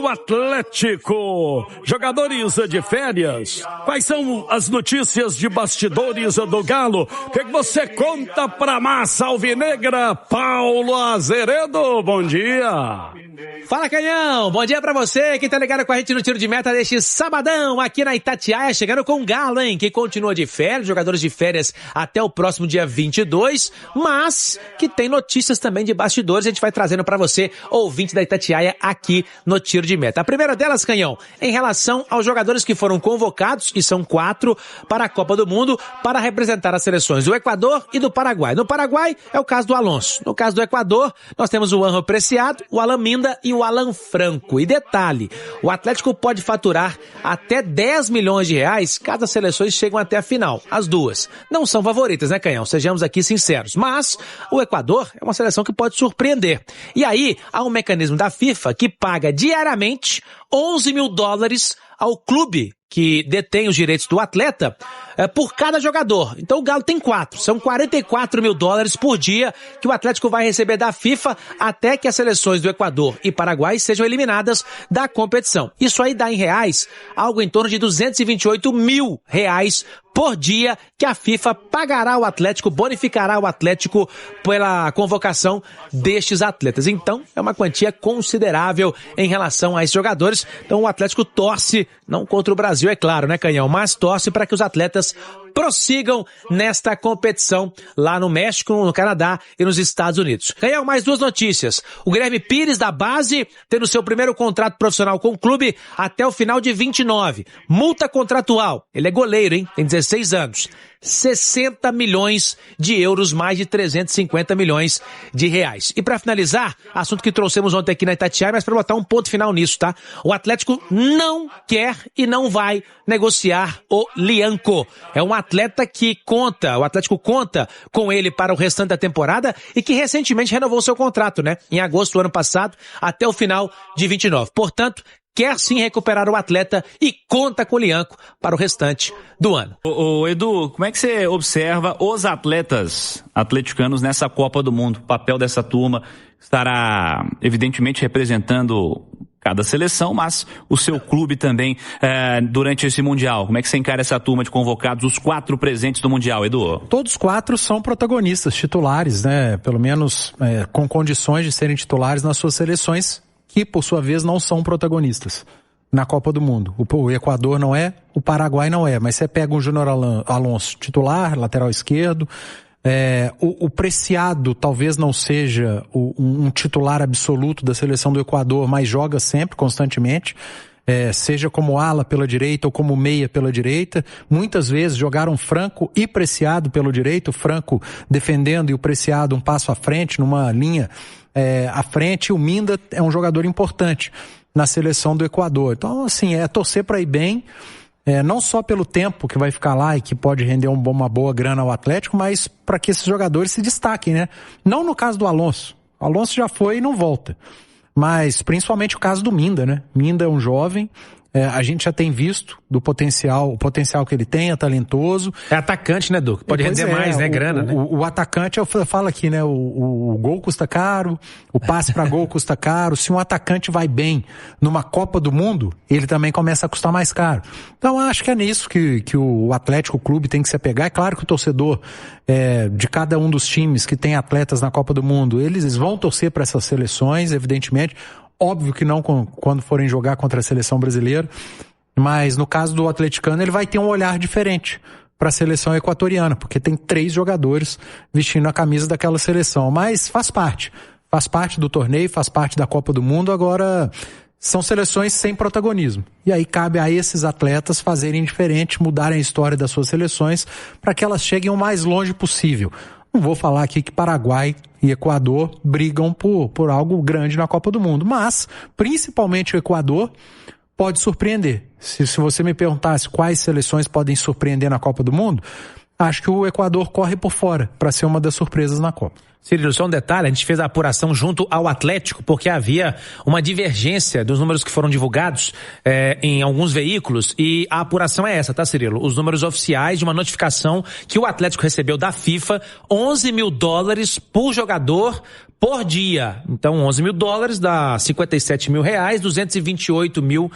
O Atlético, jogadores de férias, quais são as notícias de bastidores do Galo? O que você conta pra massa alvinegra? Paulo Azeredo, bom dia. Fala, Canhão, bom dia pra você que tá ligado com a gente no Tiro de Meta deste sabadão aqui na Itatiaia, chegando com o Galo, hein, que continua de férias, jogadores de férias até o próximo dia 22, mas que tem notícias também de bastidores, a gente vai trazendo pra você, ouvinte da Itatiaia, aqui no Tiro de Meta. A primeira delas, Canhão, em relação aos jogadores que foram convocados, que são 4, para a Copa do Mundo, para representar as seleções do Equador e do Paraguai. No Paraguai é o caso do Alonso. No caso do Equador, nós temos o Anjo Preciado, o Alan Minda e o Alan Franco. E detalhe, o Atlético pode faturar até 10 milhões de reais caso as seleções cheguem até a final. As duas não são favoritas, né, Canhão? Sejamos aqui sinceros. Mas o Equador é uma seleção que pode surpreender. E aí, há um mecanismo da FIFA que paga diariamente $11 mil ao clube que detém os direitos do atleta por cada jogador. Então o Galo tem 4, são $44 mil por dia que o Atlético vai receber da FIFA até que as seleções do Equador e Paraguai sejam eliminadas da competição. Isso aí dá em reais algo em torno de R$228 mil por dia que a FIFA pagará ao Atlético, bonificará o Atlético pela convocação destes atletas. Então é uma quantia considerável em relação a esses jogadores. Então o Atlético torce, não contra o Brasil, é claro, né, Canhão, mas torce para que os atletas prossigam nesta competição lá no México, no Canadá e nos Estados Unidos. Canhão, mais 2 notícias. O Guilherme Pires, da base, tendo seu primeiro contrato profissional com o clube até o final de 29. Multa contratual. Ele é goleiro, hein? Tem 16 anos. 60 milhões de euros, mais de 350 milhões de reais. E para finalizar, assunto que trouxemos ontem aqui na Itatiaia, mas para botar um ponto final nisso, tá? O Atlético não quer e não vai negociar o Lianco. É um atleta que o Atlético conta com ele para o restante da temporada e que recentemente renovou seu contrato, né? Em agosto do ano passado, até o final de 29. Portanto, quer sim recuperar o atleta e conta com o Lianco para o restante do ano. Ô Edu, como é que você observa os atletas atleticanos nessa Copa do Mundo? O papel dessa turma estará evidentemente representando cada seleção, mas o seu clube também durante esse Mundial. Como é que você encara essa turma de convocados, os 4 presentes do Mundial, Edu? Todos 4 são protagonistas, titulares, né? Pelo menos com condições de serem titulares nas suas seleções, que por sua vez não são protagonistas na Copa do Mundo. O Equador não é, o Paraguai não é, mas você pega um Júnior Alonso titular, lateral esquerdo, o Preciado talvez não seja um titular absoluto da seleção do Equador, mas joga sempre, constantemente, seja como ala pela direita ou como meia pela direita. Muitas vezes jogaram Franco e Preciado pelo direito, o Franco defendendo e o Preciado um passo à frente, numa linha à frente. O Minda é um jogador importante na seleção do Equador. Então, assim, torcer para ir bem, não só pelo tempo que vai ficar lá e que pode render uma boa grana ao Atlético, mas para que esses jogadores se destaquem, né? Não no caso do Alonso. O Alonso já foi e não volta. Mas principalmente o caso do Minda, né? Minda é um jovem, a gente já tem visto o potencial que ele tem, é talentoso. É atacante, né, Duque? Pode render mais, né? Grana, né? O atacante, eu falo aqui, né? O gol custa caro, o passe para gol custa caro. Se um atacante vai bem numa Copa do Mundo, ele também começa a custar mais caro. Então, acho que é nisso que o Atlético Clube tem que se apegar. É claro que o torcedor de cada um dos times que tem atletas na Copa do Mundo, eles vão torcer para essas seleções, evidentemente. Óbvio que não quando forem jogar contra a seleção brasileira, mas no caso do atleticano ele vai ter um olhar diferente para a seleção equatoriana, porque tem 3 jogadores vestindo a camisa daquela seleção, mas faz parte do torneio, faz parte da Copa do Mundo. Agora são seleções sem protagonismo, e aí cabe a esses atletas fazerem diferente, mudarem a história das suas seleções para que elas cheguem o mais longe possível. Não vou falar aqui que Paraguai e Equador brigam por algo grande na Copa do Mundo, mas principalmente o Equador pode surpreender. Se você me perguntasse quais seleções podem surpreender na Copa do Mundo, acho que o Equador corre por fora para ser uma das surpresas na Copa. Cirilo, só um detalhe, a gente fez a apuração junto ao Atlético, porque havia uma divergência dos números que foram divulgados em alguns veículos, e a apuração é essa, tá, Cirilo? Os números oficiais de uma notificação que o Atlético recebeu da FIFA, $11 mil por jogador por dia. Então, 11 mil dólares dá 57 mil reais, 228 mil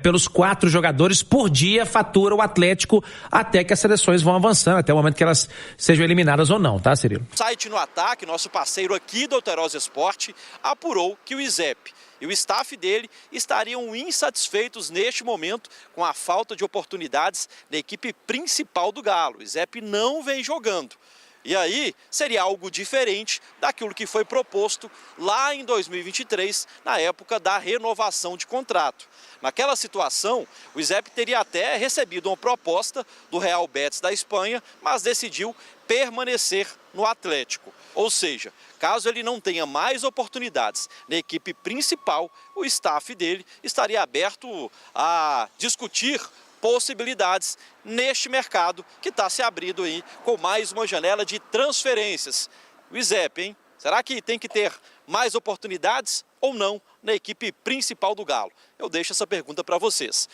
pelos 4 jogadores por dia fatura o Atlético até que as seleções vão avançando, até o momento que elas sejam eliminadas ou não, tá, Cirilo? O site No Ataque, nosso parceiro aqui do Alterosa Esporte, apurou que o ISEP e o staff dele estariam insatisfeitos neste momento com a falta de oportunidades na equipe principal do Galo. O ISEP não vem jogando. E aí seria algo diferente daquilo que foi proposto lá em 2023, na época da renovação de contrato. Naquela situação, o ISEP teria até recebido uma proposta do Real Betis da Espanha, mas decidiu permanecer no Atlético. Ou seja, caso ele não tenha mais oportunidades na equipe principal, o staff dele estaria aberto a discutir possibilidades neste mercado que está se abrindo aí com mais uma janela de transferências. O ISEP, hein? Será que tem que ter mais oportunidades ou não na equipe principal do Galo? Eu deixo essa pergunta para vocês.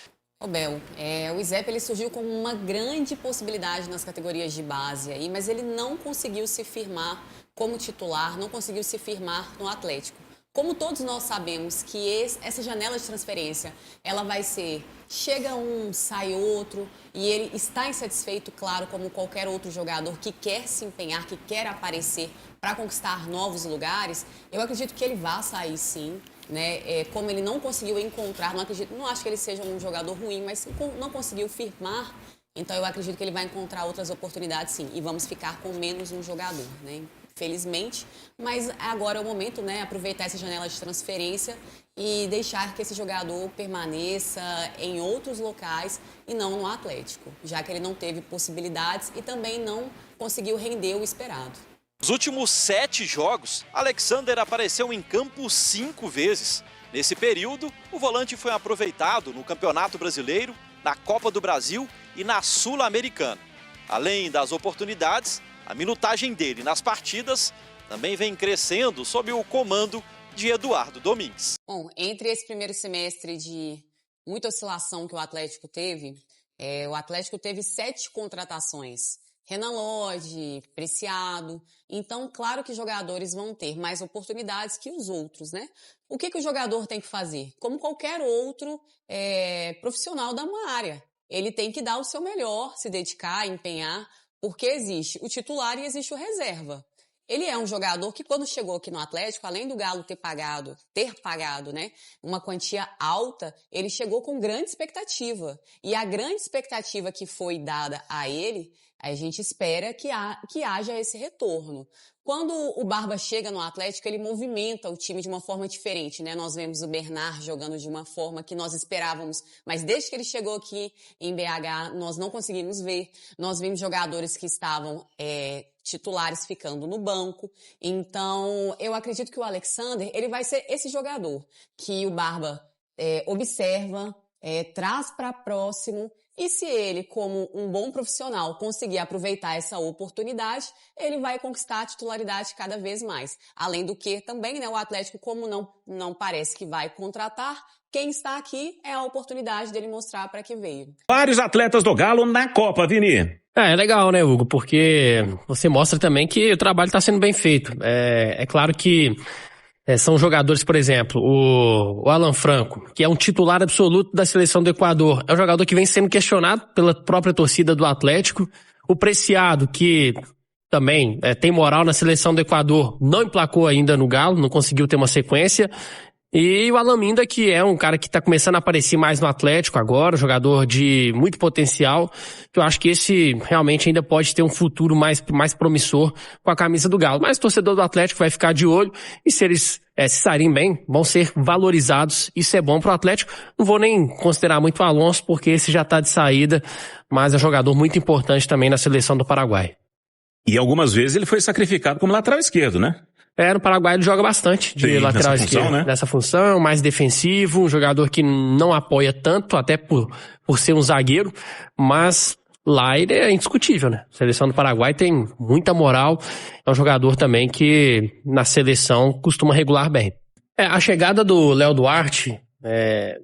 Bel, o ISEP ele surgiu como uma grande possibilidade nas categorias de base aí, mas ele não conseguiu se firmar como titular, não conseguiu se firmar no Atlético. Como todos nós sabemos que essa janela de transferência, ela vai ser, chega um, sai outro, e ele está insatisfeito, claro, como qualquer outro jogador que quer se empenhar, que quer aparecer para conquistar novos lugares, eu acredito que ele vai sair sim, né? Como ele não conseguiu encontrar, não acho que ele seja um jogador ruim, mas não conseguiu firmar, então eu acredito que ele vai encontrar outras oportunidades sim, e vamos ficar com menos um jogador, né? Felizmente, mas agora é o momento, né, aproveitar essa janela de transferência e deixar que esse jogador permaneça em outros locais e não no Atlético, já que ele não teve possibilidades e também não conseguiu render o esperado. Nos últimos 7 jogos, Alexander apareceu em campo 5 vezes. Nesse período, o volante foi aproveitado no Campeonato Brasileiro, na Copa do Brasil e na Sul-Americana. Além das oportunidades, a minutagem dele nas partidas também vem crescendo sob o comando de Eduardo Domingues. Bom, entre esse primeiro semestre de muita oscilação que o Atlético teve, o Atlético teve 7 contratações. Renan Lodge, Preciado. Então, claro que jogadores vão ter mais oportunidades que os outros, né? O que o jogador tem que fazer? Como qualquer outro profissional da uma área. Ele tem que dar o seu melhor, se dedicar, empenhar, porque existe o titular e existe o reserva. Ele é um jogador que quando chegou aqui no Atlético, além do Galo ter pagado, né, uma quantia alta, ele chegou com grande expectativa. E a grande expectativa que foi dada a ele, a gente espera que haja esse retorno. Quando o Barba chega no Atlético, ele movimenta o time de uma forma diferente, né? Nós vemos o Bernard jogando de uma forma que nós esperávamos, mas desde que ele chegou aqui em BH, nós não conseguimos ver. Nós vimos jogadores que estavam titulares ficando no banco. Então, eu acredito que o Alexander, ele vai ser esse jogador que o Barba observa, traz para próximo. E se ele, como um bom profissional, conseguir aproveitar essa oportunidade, ele vai conquistar a titularidade cada vez mais. Além do que também, né, o Atlético, como não parece que vai contratar, quem está aqui é a oportunidade dele mostrar para que veio. Vários atletas do Galo na Copa, Vini. É legal, né, Hugo? Porque você mostra também que o trabalho está sendo bem feito. É claro que são jogadores, por exemplo, o Alan Franco, que é um titular absoluto da seleção do Equador. É um jogador que vem sendo questionado pela própria torcida do Atlético. O Preciado, que também tem moral na seleção do Equador, não emplacou ainda no Galo, não conseguiu ter uma sequência. E o Alaminda, que é um cara que está começando a aparecer mais no Atlético agora, jogador de muito potencial, que eu acho que esse realmente ainda pode ter um futuro mais promissor com a camisa do Galo. Mas o torcedor do Atlético vai ficar de olho e se eles se saírem bem, vão ser valorizados. Isso é bom pro Atlético. Não vou nem considerar muito o Alonso, porque esse já tá de saída, mas é um jogador muito importante também na seleção do Paraguai. E algumas vezes ele foi sacrificado como lateral esquerdo, né? No Paraguai ele joga bastante de lateral esquerdo, né? Nessa função, mais defensivo, um jogador que não apoia tanto, até por ser um zagueiro, mas lá ele é indiscutível, né? A seleção do Paraguai tem muita moral, é um jogador também que na seleção costuma regular bem. A chegada do Léo Duarte,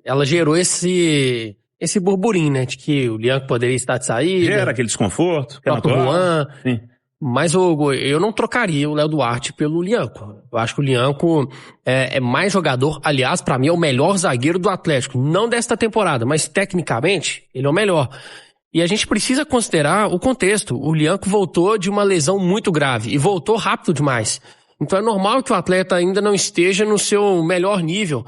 ela gerou esse burburinho, né? De que o Lian poderia estar de saída. Gera aquele desconforto. O Juan. Sim. Mas, Hugo, eu não trocaria o Léo Duarte pelo Lianco. Eu acho que o Lianco é mais jogador. Aliás, pra mim é o melhor zagueiro do Atlético. Não desta temporada, mas tecnicamente ele é o melhor. E a gente precisa considerar o contexto. O Lianco voltou de uma lesão muito grave e voltou rápido demais. Então é normal que o atleta ainda não esteja no seu melhor nível.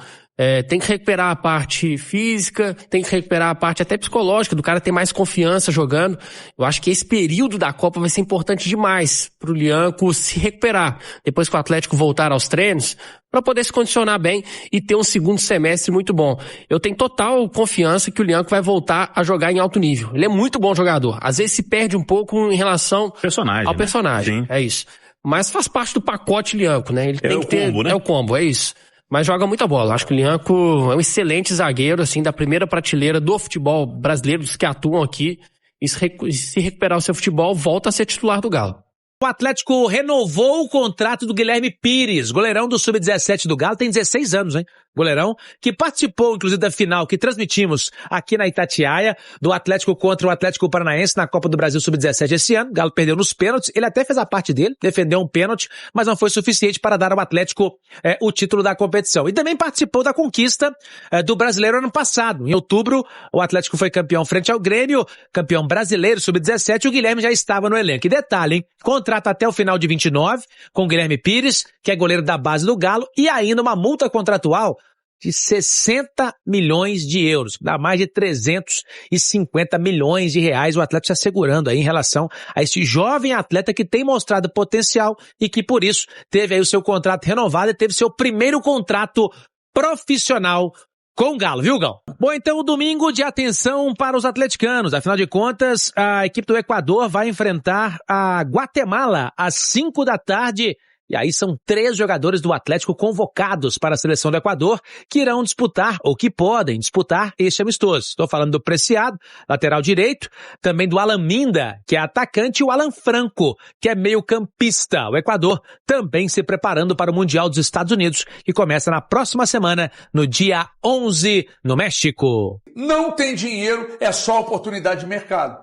Tem que recuperar a parte física, tem que recuperar a parte até psicológica, do cara ter mais confiança jogando. Eu acho que esse período da Copa vai ser importante demais pro Lianco se recuperar, depois que o Atlético voltar aos treinos, para poder se condicionar bem e ter um segundo semestre muito bom. Eu tenho total confiança que o Lianco vai voltar a jogar em alto nível. Ele é muito bom jogador. Às vezes se perde um pouco em relação ao personagem. Sim. É isso. Mas faz parte do pacote Lianco, né? Ele tem que ter... combo, né? É o combo, é isso. Mas joga muita bola. Acho que o Lianco é um excelente zagueiro, assim, da primeira prateleira do futebol brasileiro, dos que atuam aqui. E se recuperar o seu futebol, volta a ser titular do Galo. O Atlético renovou o contrato do Guilherme Pires, goleirão do Sub-17 do Galo, tem 16 anos, hein? Goleirão, que participou, inclusive, da final que transmitimos aqui na Itatiaia, do Atlético contra o Atlético Paranaense na Copa do Brasil Sub-17 esse ano. O Galo perdeu nos pênaltis, ele até fez a parte dele, defendeu um pênalti, mas não foi suficiente para dar ao Atlético o título da competição. E também participou da conquista do Brasileiro ano passado. Em outubro, o Atlético foi campeão frente ao Grêmio, campeão brasileiro Sub-17, e o Guilherme já estava no elenco. E detalhe, hein? Contrato até o final de 29, com o Guilherme Pires, que é goleiro da base do Galo, e ainda uma multa contratual de 60 milhões de euros, dá mais de 350 milhões de reais o Atlético se assegurando aí em relação a esse jovem atleta que tem mostrado potencial e que por isso teve aí o seu contrato renovado e teve seu primeiro contrato profissional com o Galo, viu, Gal? Bom, então o domingo de atenção para os atleticanos. Afinal de contas, a equipe do Equador vai enfrentar a Guatemala às 5 da tarde. E aí são 3 jogadores do Atlético convocados para a seleção do Equador que irão disputar, ou que podem disputar, este amistoso. Estou falando do Preciado, lateral direito, também do Alan Minda, que é atacante, e o Alan Franco, que é meio-campista. O Equador também se preparando para o Mundial dos Estados Unidos, que começa na próxima semana, no dia 11, no México. Não tem dinheiro, é só oportunidade de mercado.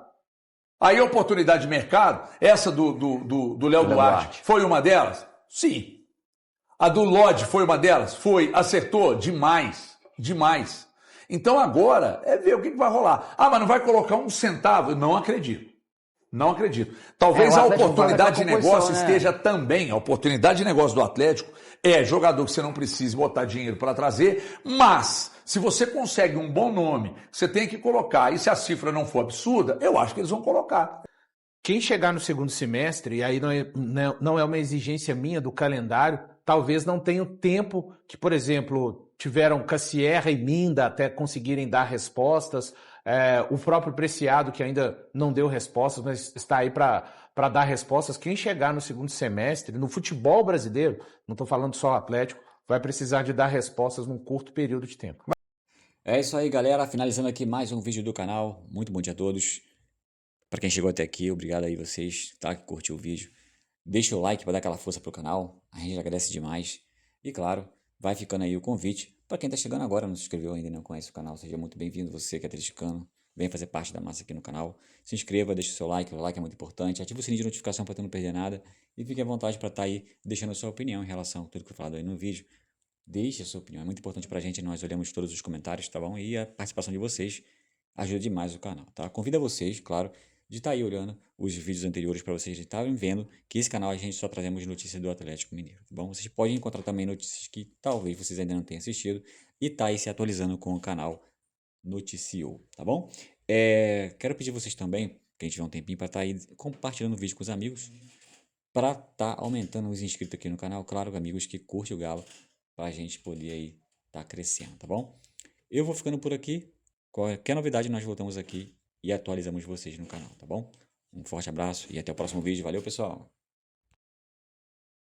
Aí a oportunidade de mercado, essa do Léo Duarte, foi uma delas? Sim. A do Lodge foi uma delas? Foi. Acertou? Demais. Demais. Então agora é ver o que vai rolar. Ah, mas não vai colocar um centavo? Não acredito. Não acredito. Talvez a oportunidade de negócio esteja também. A oportunidade de negócio do Atlético é jogador que você não precisa botar dinheiro para trazer, mas se você consegue um bom nome, você tem que colocar, e se a cifra não for absurda, eu acho que eles vão colocar. Quem chegar no segundo semestre, e aí não é uma exigência minha do calendário, talvez não tenha o tempo que, por exemplo, tiveram Cassierra e Minda até conseguirem dar respostas, o próprio Preciado, que ainda não deu respostas, mas está aí para dar respostas. Quem chegar no segundo semestre, no futebol brasileiro, não estou falando só Atlético, vai precisar de dar respostas num curto período de tempo. É isso aí, galera. Finalizando aqui mais um vídeo do canal. Muito bom dia a todos. Para quem chegou até aqui, obrigado aí vocês, tá, que curtiu o vídeo. Deixa o like para dar aquela força pro canal, a gente agradece demais. E claro, vai ficando aí o convite para quem tá chegando agora, não se inscreveu ainda e não conhece o canal, seja muito bem-vindo, você que é atleticano, vem fazer parte da massa aqui no canal. Se inscreva, deixa o seu like, o like é muito importante, ativa o sininho de notificação para não perder nada e fique à vontade para estar aí deixando a sua opinião em relação a tudo que foi falado aí no vídeo. Deixe a sua opinião, é muito importante pra gente, nós olhamos todos os comentários, tá bom? E a participação de vocês ajuda demais o canal, tá? Convido a vocês, claro, de estar aí olhando os vídeos anteriores para vocês estarem vendo que esse canal a gente só trazemos notícias do Atlético Mineiro, tá bom? Vocês podem encontrar também notícias que talvez vocês ainda não tenham assistido e tá aí se atualizando com o canal Noticiou, tá bom? Quero pedir a vocês também, quem tiver um tempinho, para estar aí compartilhando o vídeo com os amigos, para estar aumentando os inscritos aqui no canal, claro, amigos que curtem o Galo, para a gente poder aí estar crescendo, tá bom? Eu vou ficando por aqui, qualquer novidade nós voltamos aqui e atualizamos vocês no canal, tá bom? Um forte abraço e até o próximo vídeo. Valeu, pessoal!